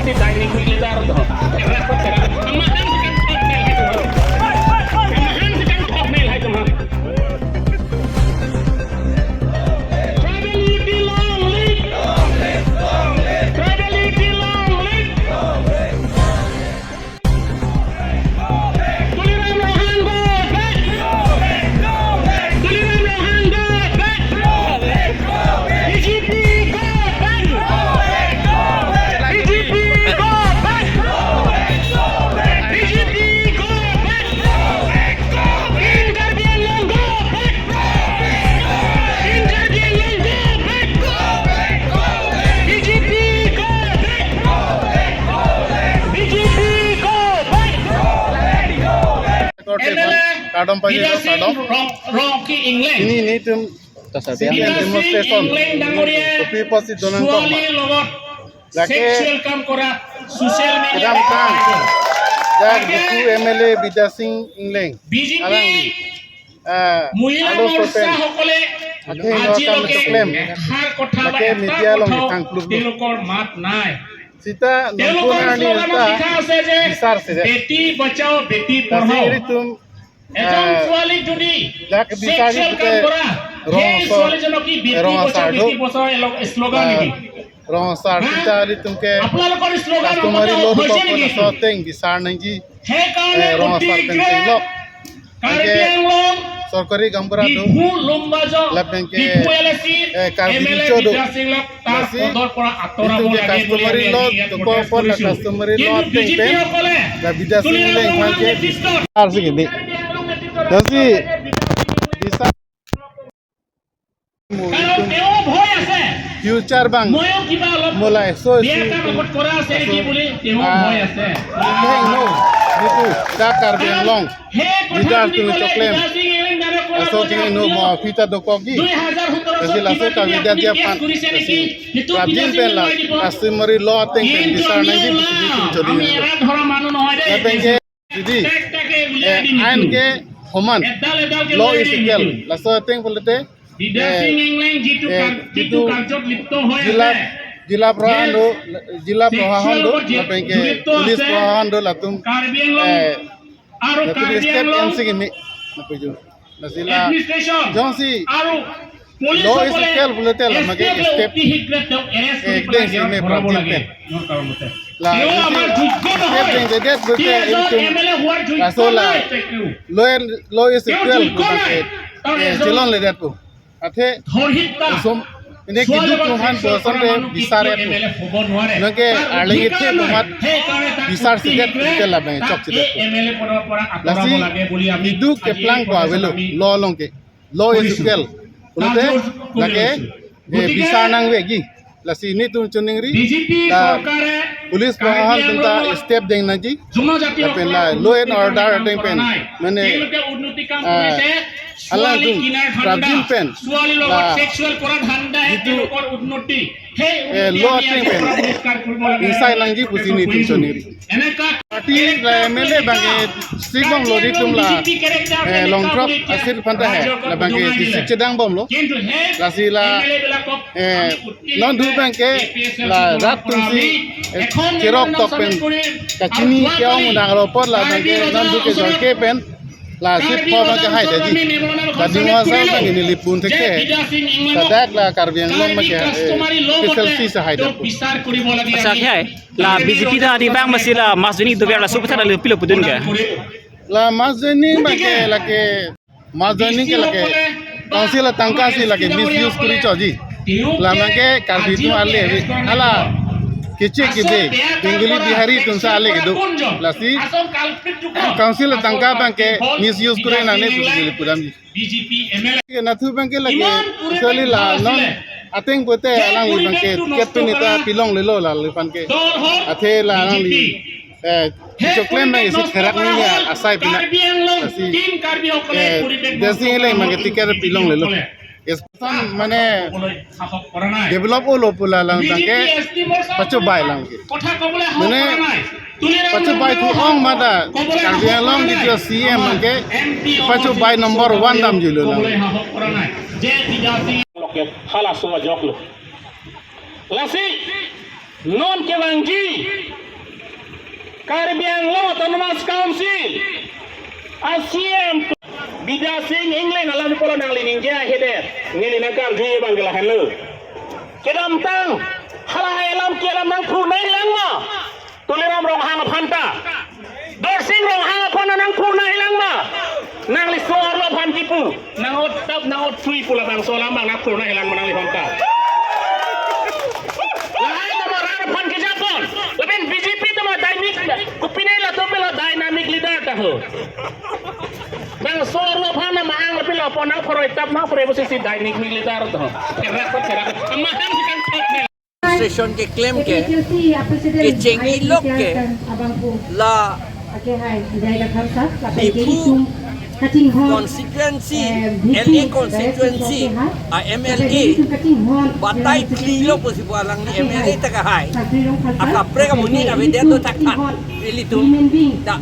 si dining leader tu. Repot kan? Kemahan sekan hotmail hai tu. Kemahan sekan hotmail hai tu. Travelity long live. Travelity long live. Tuliran rohan go back. Tuliran rohan go back. BJP go back. BJP go back. BJP go back. Interbian long go back. Interbian long go back. BJP go back. BJP go back. Kadam pagi kadam. Rocky England. Ini tum demonstration. Kopi pasti donan kau. Sexual kam kora social media. Kadam kang. Jak buku MLA Bida Singh England. BJP Ado soten. Ake ini akan mencoklem. Ake media long ditang klub. mat nai. Sita numpuna ni ita besar saja. Beti Bachao Beti Padhao Tapi tum এজন ছোৱালী যদি jak bisari sexual কাম kita কৰা সেই ছোৱালীজনক কি Beti Bachao Beti Bachao slogan নেকি rong sar kita ni tum ke আপোনালোকৰ slogan customary অমত load হৈছে ko নেকি na soteng bisar nangi সেই কাৰণে rong অতি sar penting lok. Karbi Anglong Sorkari gambara tu Bihu লম্বাজ Labengke, বিহু এলএসি Karbi এমএলএ Chodo. বিদ্যাসিংক তাৰ Nasi, পদৰ পৰা আঁতৰাব itu ke লাগে বুলি customary load to ko for la customary load ting pen la Bida Singh England kan ke bisar segini. Jadi bisar কাৰণ তেওঁ ভয় আছে future bang ময়ো কিবা অলপ mulai so বিয়াৰ কাম আগত কৰা আছে নেকি বুলি তেওঁ ভয় আছে Hey no, itu dah Karbi Anglong. সেই Bida কথা tu যদি choklem. Aso tinggal no mau kita dokogi. Kasi laso ka vida dia pan. Kasi Rabin pen la customary law ting pen bisar nanti bisu chodi. আমি এৰা ধৰা মানুহ নহয় দেই Labengke jadi ain ke homan law is equal. Laso ting polite Bidyasing Engleng যিটো কাৰ্যত লিপ্ত হৈ jila আছে prohahan do labengke police prohahan do latum Karbi Anglong আৰু latum Karbi step Anglong MC ini napuju. Nasila administration Johnsi আৰু police law is equal polite la mage step অতি শীঘ্ৰে তেওঁক এৰেষ্ট কৰি একদম পেলাই সিমে ভৰাব প্ৰাপ্তি লাগে পেন। মোৰ কাৰণমতে La তেওঁ আমাৰ যোগ্য নহয় step ting dedet সি bote এজন itu এমএলএ হোৱাৰ যোগ্য Rasola নহয় তেওঁ law is Yo, equal joy polite jelon le det po athe ধৰ্ষিতা som ini kidu Tuhan bosan de bisare po MLA হ'ব নোৱাৰে nake alingi the bomat bisar sidet ke la bang chok sidet MLA পদৰ পৰা আঁতৰাব lasi লাগে বুলি আমি kidu ke plang ko avelo law long ke law is equal polite lake bisar nang wegi lasi ini tu chuningri BJP la চৰকাৰে police prohahan tunta step deng naji জনজাতীয় Lapen la law and order ating pen mane তেওঁলোকে উন্নতি কাম কৰিছে Allah ছোৱালী tu কিনাৰ Rabin ধান্দা pen ছোৱালীৰ লগত la সেক্সুৱেল কৰা ধান্দা হে তেওঁলোকৰ উন্নতি সেই law ating pen insai langji pusini tu chuningri এনেকা party la MLA bange sigong lori tum la long drop asir phanta hai la bange district chedang bom lo কিন্তু হে lasi la এমএলএ বিলাকক non du bange la rat tum si chirok tok pen kachini kyao mudang ro por la bange non du ke jor ke pen la sip pho bange hai daji kadingwa sa bange ni lipun theke sadak la Karbi Anglong ma ke special si sa hai da বিচাৰ কৰিব লাগে Sa kaya la BJP da di bang masih la masjid itu biar la super sana lebih lebih putun ke. la mazani bange la ke mazani ke la ke council la tangka si la ke misuse kuri choji la bange Karbi tu ale ala kiche kibe Bengali Bihari tunsa ale ke do la si council la tangka bange misuse kuri na ne tu pudam ji BJP MLA ke nathu bange la ke soli la non ateng pote alang li bange tiket tu nita pilong lelo la lipan ke দল হল athe la alang li choklem na isi kerak ni ya asai pina Karbi Anglong Asi, team Karbi সকলে পৰিৱেশ desi ile mange tiket pilong lelo espan mane শাসক কৰা নাই develop olo pula lang tangke pacho bai lang ke কথা কবলৈ Mane, কৰা নাই pacho bai tu ong mada Karbi Anglong gitu CM ke pacho bai number 1 dam julo lang কবলৈ সাহস কৰা নাই যে বিদ্যাসিং লোকে খালাসো জকলো lassi non ke bangji Caribbean Law Autonomous Council ASEAN Bida Sing England alam ko nang liningja header ngili nang kar jui bangla hello kedam tang halai alam kialam nang punai lang ma tuliram rong hang phanta dorsing rong hang phana nang punai lang ma nang li soar lo phan jipu nang ot tap nang ot thui pula bang solam bang nang punai lang nang li phanta lain nama rang phan ke Japon lebih BJP tu mah dynamic kupinai la tu bela dynamic leader tahu bang solo phana maang lebih lo ponang koroi tap nang pore posisi dynamic militer tu kerak amahan sikan station के claim के चेंगी लोग के ला Diphu constituency LA constituency MLA बाताई क्लीलो possible लंग MLA तक हाय अका प्रेगा मुनी अवेदन तो तक था एली तुम दा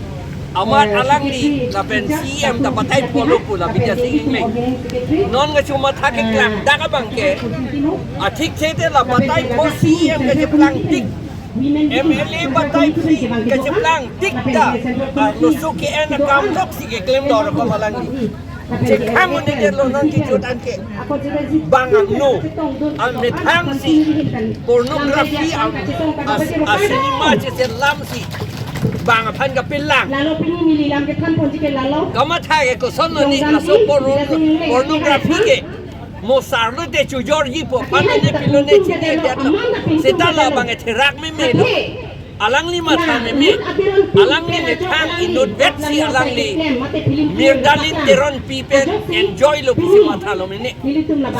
अमर अलंग ली ला पेन सीएम दा बाताई पोलो पुला बिजा सिंगले नॉन के चुमा था के क्लेम दागा बंके ठीक छेते ला बाताई पो सीएम के जपलांग टिक एमएलए बाताई के जपलांग टिक दा लुसु के एन काम टॉक्सी के क्लेम दौर को मलंग चे खाम ने दे लो नन की जोटान के बांगंग नो अमे थांग सी पोर्नोग्राफी आ सिनेमा जे लाम सी bang pan ka pilang lalu pini mililang ke kan pon jike lalu kama thage ko sonno ni aso pornography ke mosar lu te chu jorgi po pan ne pilo ne chi de de setala bang e thirak me me alang li ma tha me alang ni ne thang inut vet si alang li mirdalin teron people enjoy lo pisi ma tha lo me ne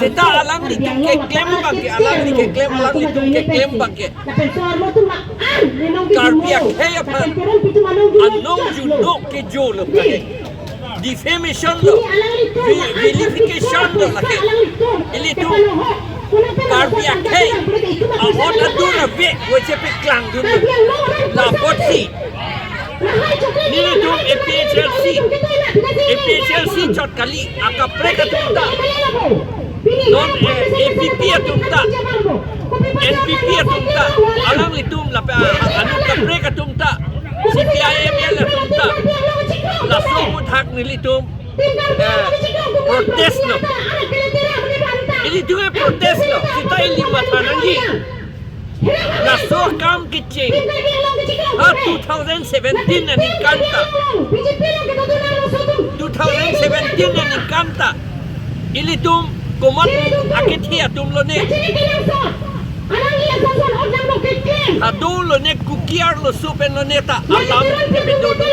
seta alang li ke claim bang ke alang li ke claim alang li ke claim bang ke Karpia kaya pan anong juno ke jolo kaya defamation lo vilification lo laki ili tu Karpia kaya awon aduna be wache pe klang dun la potsi nilo tu APHLC chot kali aka preka tumta non APP tumta NPP tumta alang litum la anu ka preka tumta CPIM la tumta la sobut hak ni litum protest lo ili tu protest lo kita ili matanangi la so kam kitching 2017 ani kanta 2017 ani kanta ili tum komat akithia tum lo ne Adung lo ne kukiar lo supen lo neta alam ke pedodo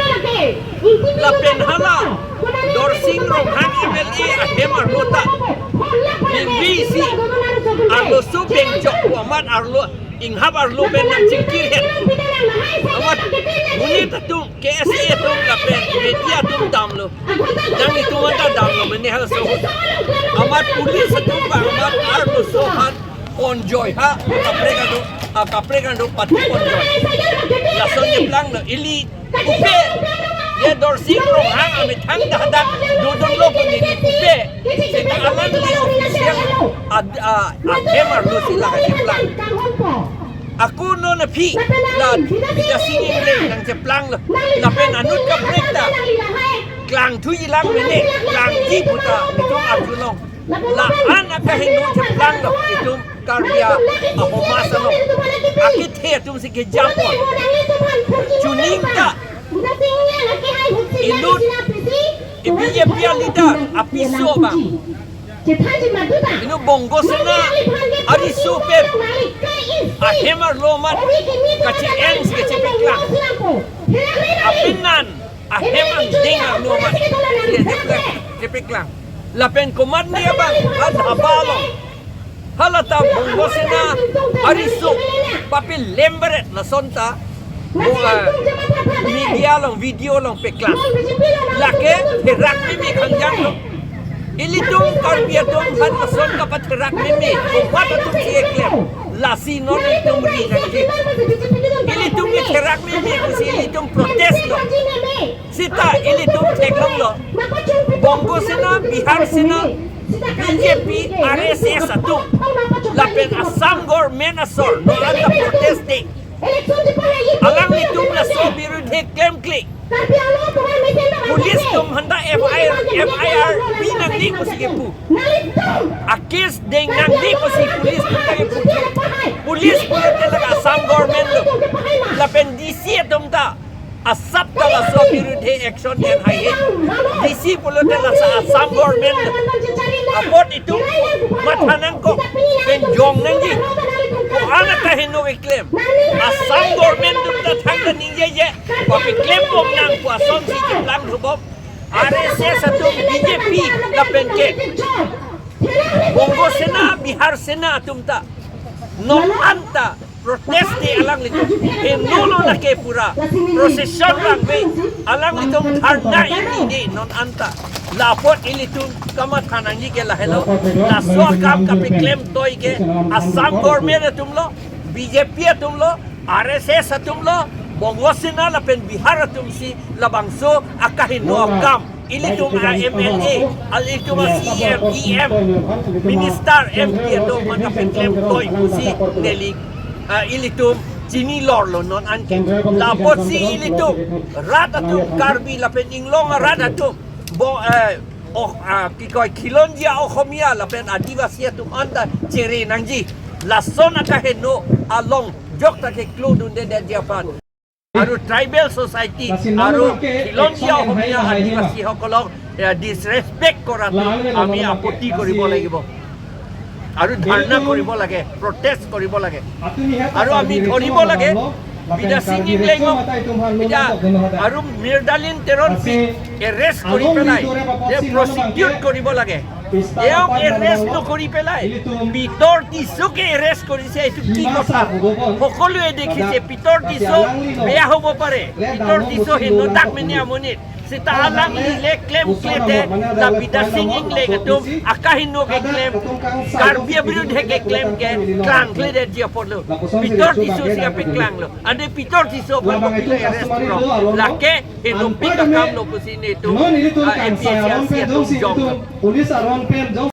la penhala dorsing rong hang MLA ahemar lota invisi arlo supen jok amat arlo inghab arlo ben nam cingkir het amat munita tum KSA tum la pen media tum dam lo dang itu manta dam lo meni hal so amat pulis tum ba amat arlo sohan on joy ha kaprega do patu on joy la sonye plang no ili upe ye dorsing rong hang ame thang da da do don lo ko ni upe se ta alan li official kemar lo sila ka plang aku no na pi la bida singing le nang je plang lo la pen anut ka prekta klang thu yilang mene klang ji puta ni tong arjunong la anak ka hindu je plang lo itum Karpia ako masano akit he tum si ke Japon chuning ta inut ibiye pia leader apiso ba inu bongo sena ari supe ahemar lomat kachi ens ke chepekla apinan ahemang dengar lomat chepekla lapen komand niya bang ad habalong halata bongo sena arisu papi lemberet la sonta media long video long peklang lake terak mimi kanjang lo ilitung Karpia tum han la sonta patrak mimi komata tum eklem la si non tum ri kanji ilitung ke terak mimi kusi ilitung protest lo sita ilitung teklong lo bongo sena Bihar sena BJP RSS atu lapen Assam government asor no anda proteste election di pa hai alang ni tum la so birudhe claim klik tapi alo tumar mesin na pulis tum handa FIR pinang di ko sige pu nalitum akis deng nang di ko si pulis tum tage pu pulis pula talaga Assam government lo lapen DC tum ta asap tala so birudhe action en hai DC pula tala sa Assam government apot itu mathanan ko penjong nang di ko ana ka hinu claim Assam government tum ta thang ninje je ko claim bom nang ko ason si lang hubom RSS tum BJP lapen ke Bongo Sena Bihar Sena tum ta non anta proteste alang litum nulo na ke pura procession lang be alang litum dharna ini non anta lapot ilitum kama thanangi ke la hello la so kam ka pe claim toy ke Assam government tum lo BJP tum lo RSS tum lo Bongo Sena la pen Bihar tum si labangso akahin no kam ilitum MLA alitum CM EM minister MP to man ka pe claim toy si neli ilitum chini lor lo non anke lapot si ilitum ratatum karbi lapen inglong ratatum bo kikoy kilonja okhomia lapen adivasi tum anda chere nangji la sona ka heno along jokta ke kludun de Japan aru tribal society aru kilonja okhomia adivasi hokolok disrespect koratu ami apoti koribo লাগিব আৰু ধাৰণা কৰিব লাগে protest কৰিব লাগে আৰু আমি ধৰিব লাগে বিদেশী ইংলেণ্ডক এতিয়া আৰু মিৰ্দালিন তেৰনপি এৰেষ্ট কৰি পেলাই প্ৰচিকিউট কৰিব লাগে এওক এৰেষ্ট নকৰি পেলাই পিতৰ টিছুকে এৰেষ্ট কৰিছে এইটো কি কথা সকলোৱে দেখিছে পিতৰ টিছু বেয়া হ'ব পাৰে পিতৰ টিছু হেনো তাক মেনে আমনিত Sita alang ile claim klete la bidasing ingle gatum akahino ke claim karbia birudhe ke claim ke klang klede dia porlo pitor tisu sia pe klang lo ande pitor tisu pa pila arrest la ke hino pika kam lo kusine tu APHLC jong police aron pen jong